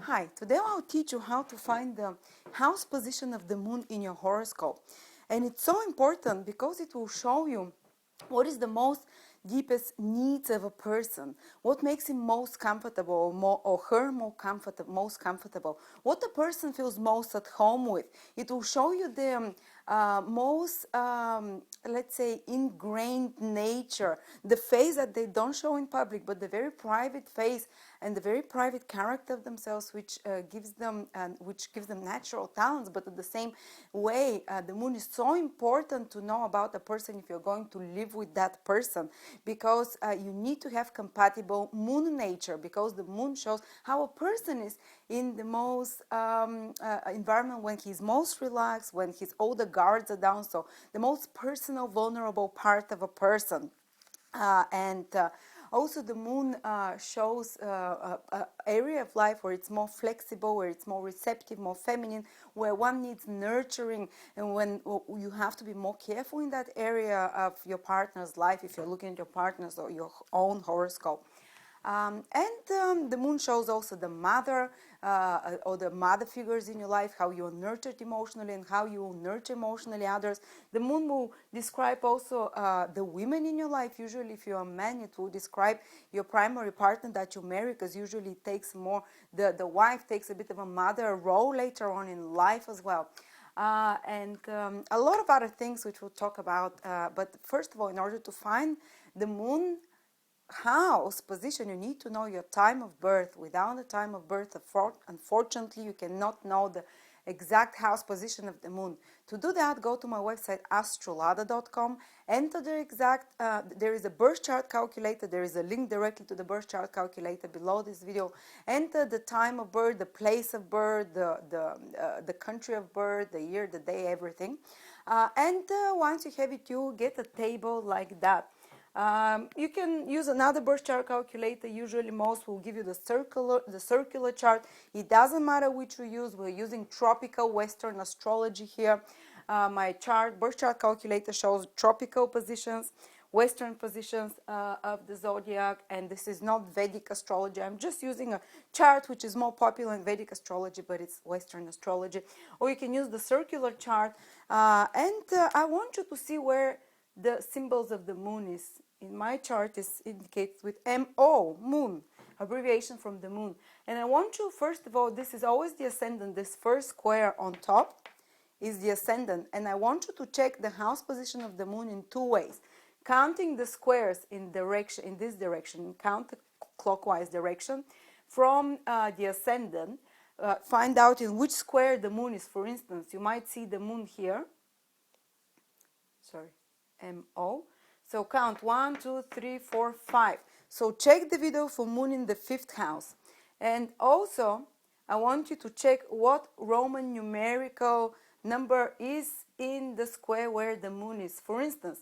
Hi, today I'll teach you how to find the house position of the moon in your horoscope. And it's so important because it will show you what is the most deepest needs of a person, what makes him most comfortable or her most comfortable, what the person feels most at home with. It will show you the most, let's say, ingrained nature, the face that they don't show in public, but the very private face and the very private character of themselves, which gives them natural talents. But at the same way, the moon is so important to know about a person if you're going to live with that person, because you need to have compatible moon nature, because the moon shows how a person is in the most environment when he's most relaxed, when all the guards are down, so the most personal, vulnerable part of a person. And also the moon shows an area of life where it's more flexible, where it's more receptive, more feminine, where one needs nurturing, and when you have to be more careful in that area of your partner's life if you're looking at your partner's or your own horoscope. The moon shows also the mother or the mother figures in your life, how you're nurtured emotionally and how you will nurture emotionally others. The moon will describe also the women in your life. Usually if you're a man, it will describe your primary partner that you marry, because usually it takes more, the wife takes a bit of a mother role later on in life as well. A lot of other things which we'll talk about. But first of all, in order to find the moon house position, you need to know your time of birth. Without the time of birth, unfortunately, you cannot know the exact house position of the moon. To do that, go to my website astrolada.com, enter the exact, there is a birth chart calculator, there is a link directly to the birth chart calculator below this video. Enter the time of birth, the place of birth, the country of birth, the year, the day, everything. Once you have it, you get a table like that. You can use another birth chart calculator. Usually most will give you the circular chart. It doesn't matter which you use. We're using tropical Western astrology here. My birth chart calculator shows tropical positions, Western positions of the zodiac, and this is not Vedic astrology. I'm just using a chart which is more popular in Vedic astrology, but it's Western astrology. Or you can use the circular chart. I want you to see where the symbols of the moon is. In my chart is indicates with MO, moon, abbreviation from the moon. And I want you, first of all, this is always the ascendant. This first square on top is the ascendant. And I want you to check the house position of the moon in two ways. Counting the squares in this direction, counterclockwise direction from the ascendant. Find out in which square the moon is. For instance, you might see the moon here. Sorry. MO. So count 1, 2, 3, 4, 5. So check the video for moon in the 5th house. And also, I want you to check what Roman numerical number is in the square where the moon is. For instance,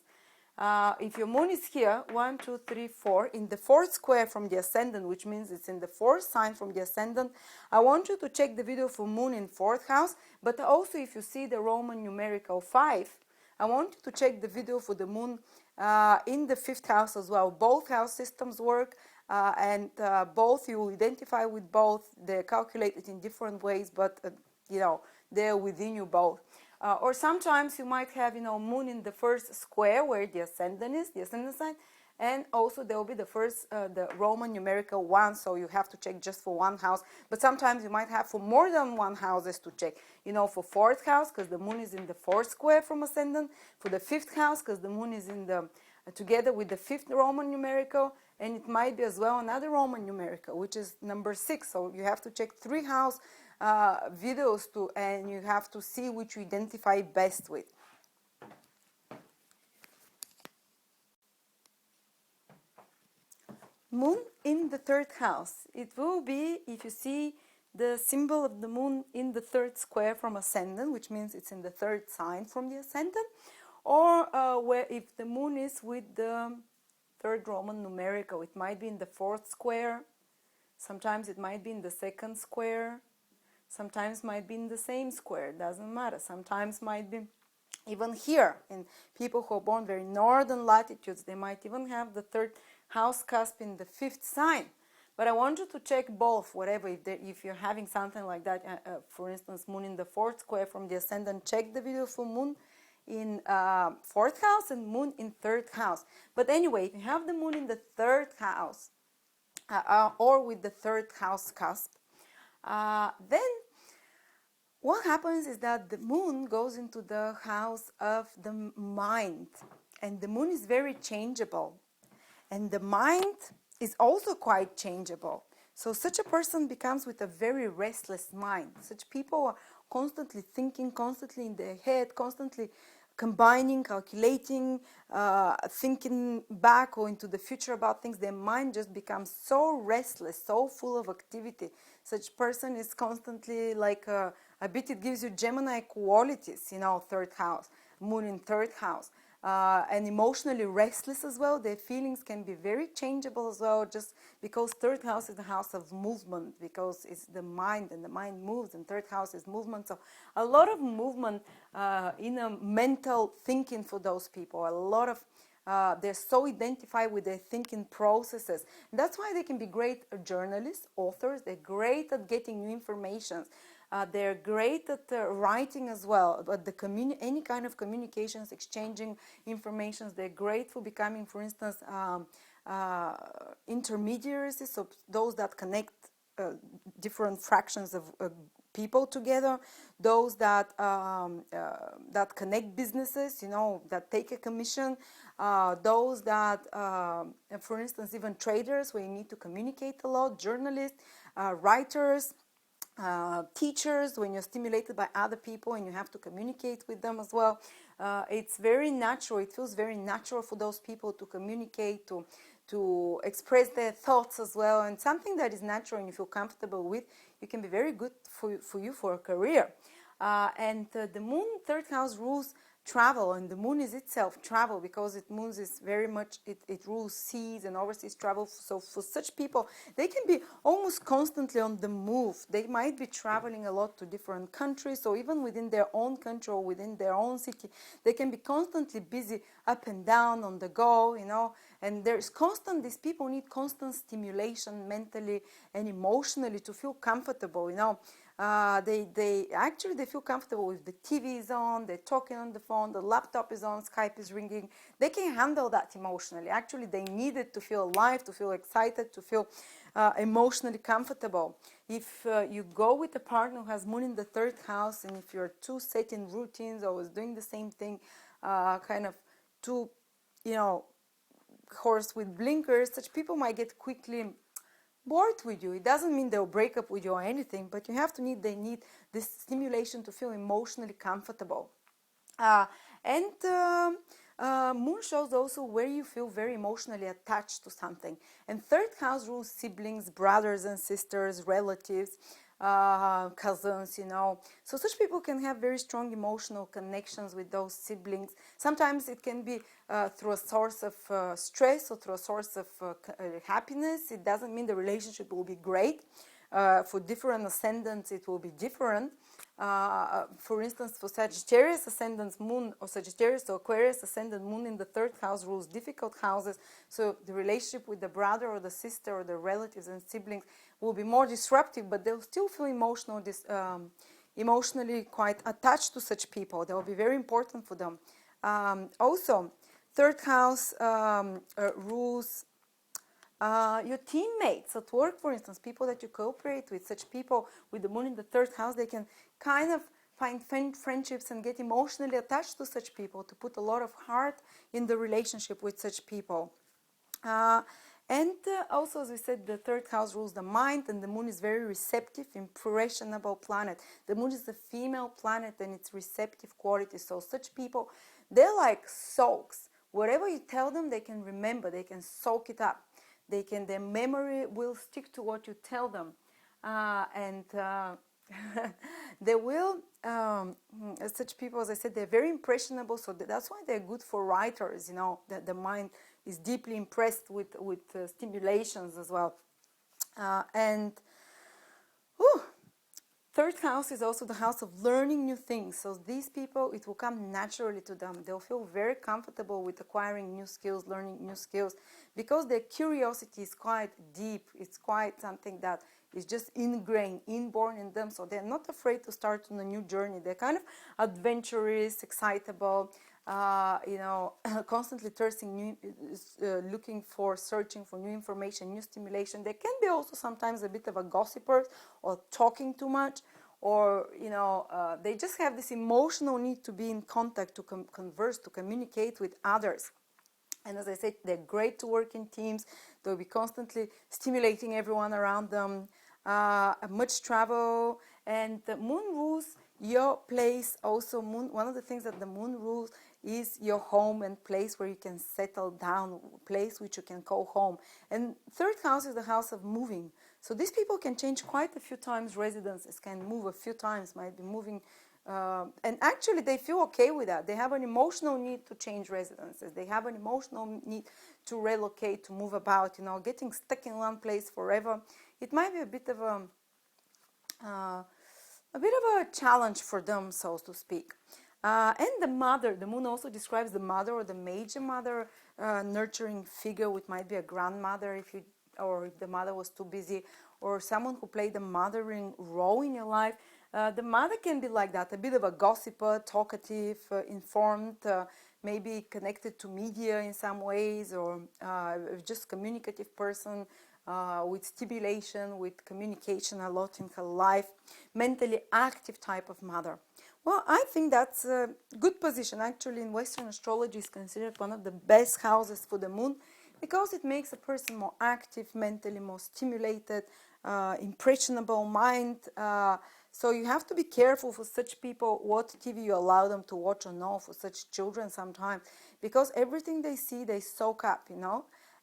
if your moon is here, 1, 2, 3, 4, in the 4th square from the ascendant, which means it's in the 4th sign from the ascendant, I want you to check the video for moon in 4th house. But also, if you see the Roman numerical 5, I want you to check the video for the moon in the 5th house as well. Both house systems work, and both you identify with both. They're calculated in different ways, but they're within you both. Or sometimes you might have moon in the 1st square where the ascendant is, the ascendant sign, and also there will be the Roman numerical 1, so you have to check just for one house. But sometimes you might have for more than one houses to check. For 4th house, because the moon is in the 4th square from ascendant. For the 5th house, because the moon is in together with the 5th Roman numerical, and it might be as well another Roman numerical, which is number 6. So you have to check 3 house videos and you have to see which you identify best with. Moon in the 3rd house. It will be if you see the symbol of the moon in the 3rd square from ascendant, which means it's in the 3rd sign from the ascendant, or where if the moon is with the 3rd Roman numerical, it might be in the 4th square. Sometimes it might be in the 2nd square. Sometimes might be in the same square. Doesn't matter. Sometimes might be even here. In people who are born very northern latitudes, they might even have the 3rd house cusp in the 5th sign. But I want you to check both, whatever, if you're having something like that, for instance, moon in the fourth square from the ascendant, check the video for moon in fourth house and moon in third house. But anyway, if you have the moon in the third house, or with the third house cusp, then what happens is that the moon goes into the house of the mind, and the moon is very changeable, and the mind is also quite changeable. So such a person becomes with a very restless mind. Such people are constantly thinking, constantly in their head, constantly combining, calculating, thinking back or into the future about things. Their mind just becomes so restless, so full of activity. Such person is constantly like a bit, it gives you Gemini qualities, third house, moon in third house. And emotionally restless as well. Their feelings can be very changeable as well, just because third house is the house of movement, because it's the mind, and the mind moves, and third house is movement. So a lot of movement in a mental thinking for those people. A lot of they're so identified with their thinking processes. And that's why they can be great journalists, authors. They're great at getting new information. They're great at writing as well, but any kind of communications, exchanging informations, they're great for becoming, for instance, intermediaries, so those that connect different fractions of people together, those that that connect businesses, that take a commission, those that, for instance, even traders, where you need to communicate a lot, journalists, writers, teachers, when you're stimulated by other people and you have to communicate with them as well. It's very natural. It feels very natural for those people to communicate, to express their thoughts as well. And something that is natural and you feel comfortable with, you can be very good for you for a career. And the moon third house rules travel, and the moon is itself travel, because moon is very much, it rules seas and overseas travel. So for such people, they can be almost constantly on the move. They might be traveling a lot to different countries, or even within their own country or within their own city, they can be constantly busy, up and down, on the go, and these people need constant stimulation mentally and emotionally to feel comfortable, they feel comfortable with the TV is on, they're talking on the phone, the laptop is on, Skype is ringing. They can handle that emotionally. Actually, they need it to feel alive, to feel excited, to feel emotionally comfortable. If you go with a partner who has moon in the third house, and if you're too set in routines, always doing the same thing, kind of too, horse with blinkers, such people might get quickly bored with you. It doesn't mean they'll break up with you or anything, but they need this stimulation to feel emotionally comfortable. And moon shows also where you feel very emotionally attached to something. And third house rules siblings, brothers and sisters, relatives, cousins, So such people can have very strong emotional connections with those siblings. Sometimes it can be through a source of stress or through a source of happiness. It doesn't mean the relationship will be great. For different ascendants, it will be different. For instance, for Sagittarius ascendant moon, or Sagittarius or Aquarius ascendant moon in the third house rules difficult houses. So the relationship with the brother or the sister or the relatives and siblings will be more disruptive, but they'll still feel emotionally quite attached to such people. They will be very important for them. Also, third house rules your teammates at work, for instance, people that you cooperate with. Such people with the moon in the third house, they can kind of find friendships and get emotionally attached to such people, to put a lot of heart in the relationship with such people. And also, as we said, the third house rules the mind, and the moon is very receptive, impressionable planet. The moon is a female planet, and it's receptive quality. So such people, they're like soaks. Whatever you tell them, they can remember. They can soak it up. Their memory will stick to what you tell them, and they will. Such people, as I said, they're very impressionable. So that's why they're good for writers. That the mind is deeply impressed with stimulations as well, and third house is also the house of learning new things. So these people, it will come naturally to them. They'll feel very comfortable with acquiring new skills, learning new skills, because their curiosity is quite deep. It's quite something that is just ingrained, inborn in them. So they're not afraid to start on a new journey. They're kind of adventurous, excitable, constantly thirsting, looking for, searching for new information, new stimulation. They can be also sometimes a bit of a gossiper or talking too much, or they just have this emotional need to be in contact, to converse, to communicate with others. And as I said, they're great to work in teams. They'll be constantly stimulating everyone around them. Much travel, and the moon rules your place also. One of the things that the moon rules is your home and place where you can settle down, place which you can call home. And third house is the house of moving. So these people can change quite a few times residences, can move a few times, might be moving. And actually they feel okay with that. They have an emotional need to change residences. They have an emotional need to relocate, to move about, getting stuck in one place forever. It might be a bit of a challenge for them, so to speak. And the mother, the moon also describes the mother or the major mother, nurturing figure, which might be a grandmother if the mother was too busy, or someone who played a mothering role in your life. The mother can be like that, a bit of a gossiper, talkative, informed, maybe connected to media in some ways, or just communicative person, with stimulation, with communication a lot in her life, mentally active type of mother. Well, I think that's a good position. Actually, in Western astrology, is considered one of the best houses for the moon, because it makes a person more active, mentally more stimulated, impressionable mind. So you have to be careful for such people what TV you allow them to watch or not, for such children sometimes, because everything they see, they soak up,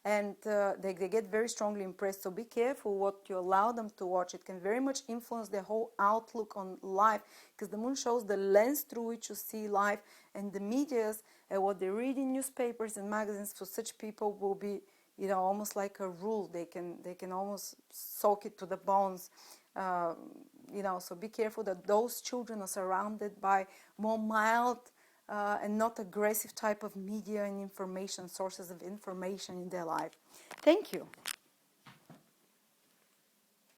and they get very strongly impressed. So be careful what you allow them to watch. It can very much influence their whole outlook on life, because the moon shows the lens through which you see life, and the medias and what they read in newspapers and magazines for such people will be, almost like a rule. They can almost soak it to the bones. So be careful that those children are surrounded by more mild and not aggressive type of media and information, sources of information in their life. Thank you.